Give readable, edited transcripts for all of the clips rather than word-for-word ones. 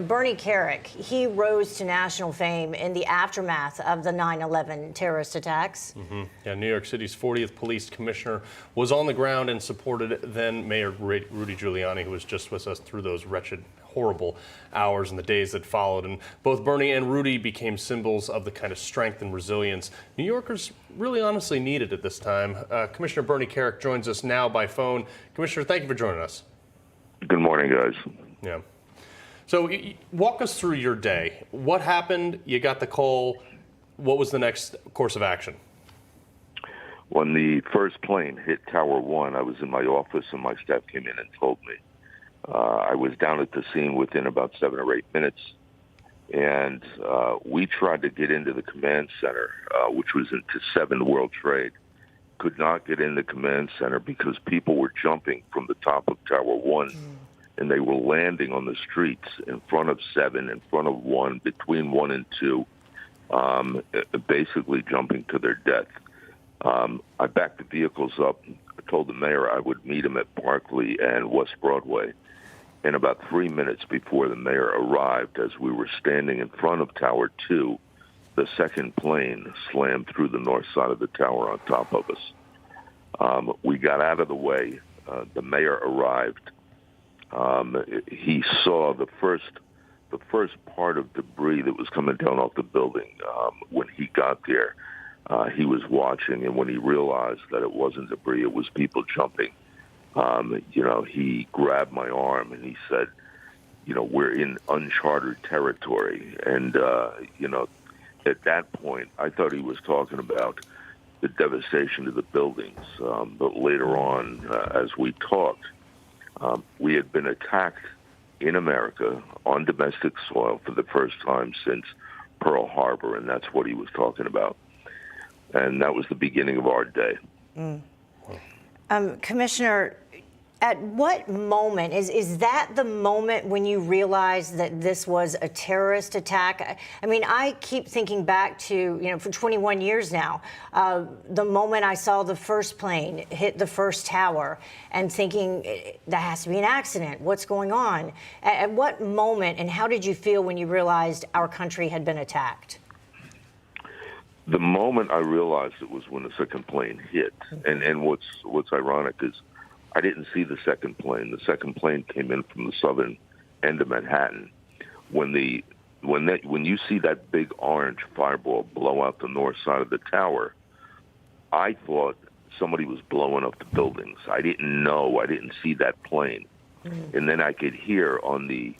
Bernie Kerik, he rose to national fame in the aftermath of the 9/11 terrorist attacks. Yeah, New York City's 40th police commissioner was on the ground and supported then Mayor Rudy Giuliani, who was just with us through those wretched, horrible hours and the days that followed. And both Bernie and Rudy became symbols of the kind of strength and resilience New Yorkers really honestly needed at this time. Commissioner Bernie Kerik joins us now by phone. Commissioner, thank you for joining us. Good morning, guys. Yeah. So walk us through your day. What happened? You got the call. What was the next course of action? When the first plane hit Tower 1, I was in my office and my staff came in and told me. I was down at the scene within about 7 or 8 minutes, and we tried to get into the command center, which was into 7 World Trade. Could not get in the command center because people were jumping from the top of Tower 1. And they were landing on the streets in front of 7, in front of 1, between 1 and 2, basically jumping to their death. I backed the vehicles up. I told the mayor I would meet him at Barclay and West Broadway. And about 3 minutes before the mayor arrived, as we were standing in front of Tower 2, the second plane slammed through the north side of the tower on top of us. We got out of the way. The mayor arrived. He saw the first part of debris that was coming down off the building. When he got there, he was watching, and when he realized that it wasn't debris, it was people jumping. He grabbed my arm and he said, we're in uncharted territory. And, at that point, I thought he was talking about the devastation of the buildings. But later on, as we talked, we had been attacked in America on domestic soil for the first time since Pearl Harbor, and that's what he was talking about. And that was the beginning of our day. Commissioner, at what moment, is that the moment when you realized that this was a terrorist attack? I mean, I keep thinking back to, for 21 years now, the moment I saw the first plane hit the first tower and thinking that has to be an accident. What's going on? At what moment and how did you feel when you realized our country had been attacked? The moment I realized it was when the second plane hit. And what's ironic is I didn't see the second plane. The second plane came in from the southern end of Manhattan. When you see that big orange fireball blow out the north side of the tower, I thought somebody was blowing up the buildings. I didn't know. I didn't see that plane. And then I could hear on the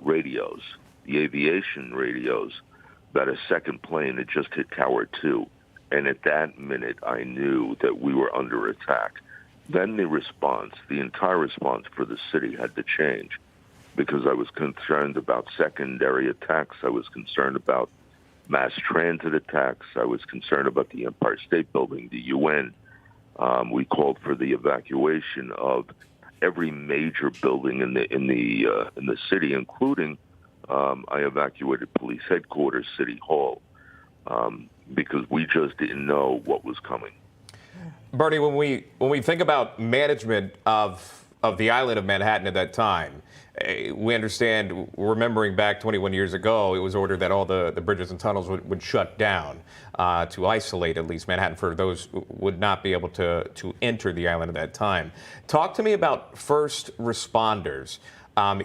radios, the aviation radios, that a second plane had just hit Tower 2. And at that minute, I knew that we were under attack. Then the entire response for the city had to change because I was concerned about secondary attacks. I was concerned about mass transit attacks. I was concerned about the Empire State Building, the UN. We called for the evacuation of every major building in the city, including I evacuated police headquarters, City Hall, because we just didn't know what was coming. Bernie, when we think about management of the island of Manhattan at that time, we understand, remembering back 21 years ago, it was ordered that all the bridges and tunnels would shut down to isolate at least Manhattan for those who would not be able to enter the island at that time. Talk to me about first responders,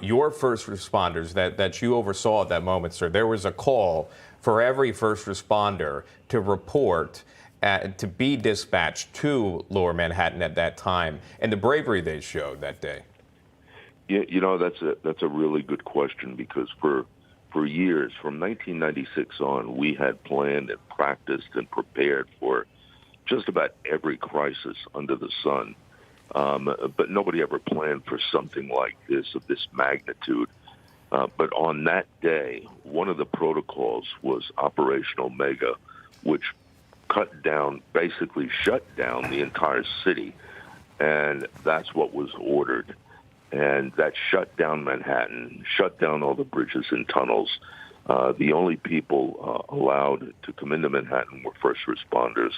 your first responders that you oversaw at that moment, sir. There was a call for every first responder to report to be dispatched to Lower Manhattan at that time, and the bravery they showed that day. Yeah, that's a really good question because for years, from 1996 on, we had planned and practiced and prepared for just about every crisis under the sun. But nobody ever planned for something like this, of this magnitude. But on that day, one of the protocols was Operation Omega, which basically shut down the entire city. And that's what was ordered. And that shut down Manhattan, shut down all the bridges and tunnels. The only people allowed to come into Manhattan were first responders.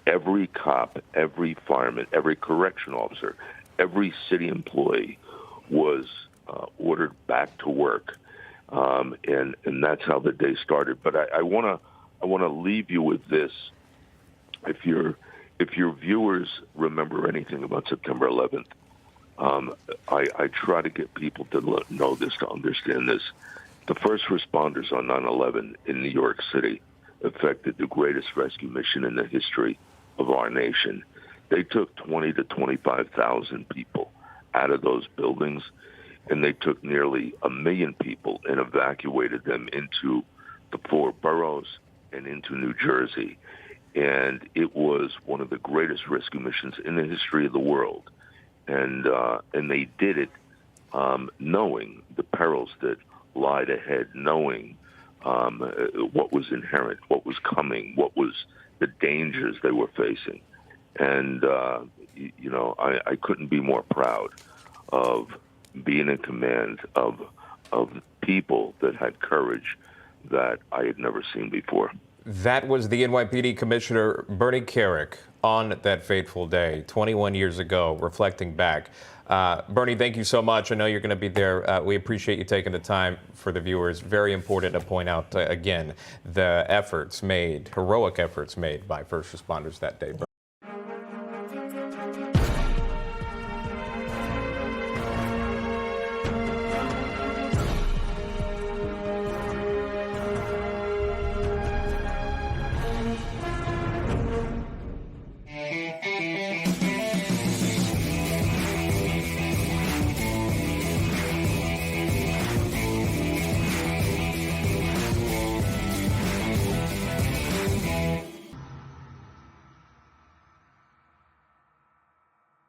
Every cop, every fireman, every correction officer, every city employee was ordered back to work, and that's how the day started. But I want to leave you with this. If your viewers remember anything about September 11th, I try to get people to know this, to understand this. The first responders on 9/11 in New York City effected the greatest rescue mission in the history of our nation. They took 20 to 25,000 people out of those buildings, and they took nearly 1 million people and evacuated them into the 4 boroughs and into New Jersey. And it was one of the greatest rescue missions in the history of the world. And they did it knowing the perils that lied ahead, knowing what was inherent, what was coming, what was the dangers they were facing. And, I couldn't be more proud of being in command of people that had courage that I had never seen before. That was the NYPD Commissioner Bernard Kerik on that fateful day, 21 years ago, reflecting back. Bernie, thank you so much. I know you're going to be there. We appreciate you taking the time for the viewers. Very important to point out, again, the efforts made, heroic efforts made by first responders that day.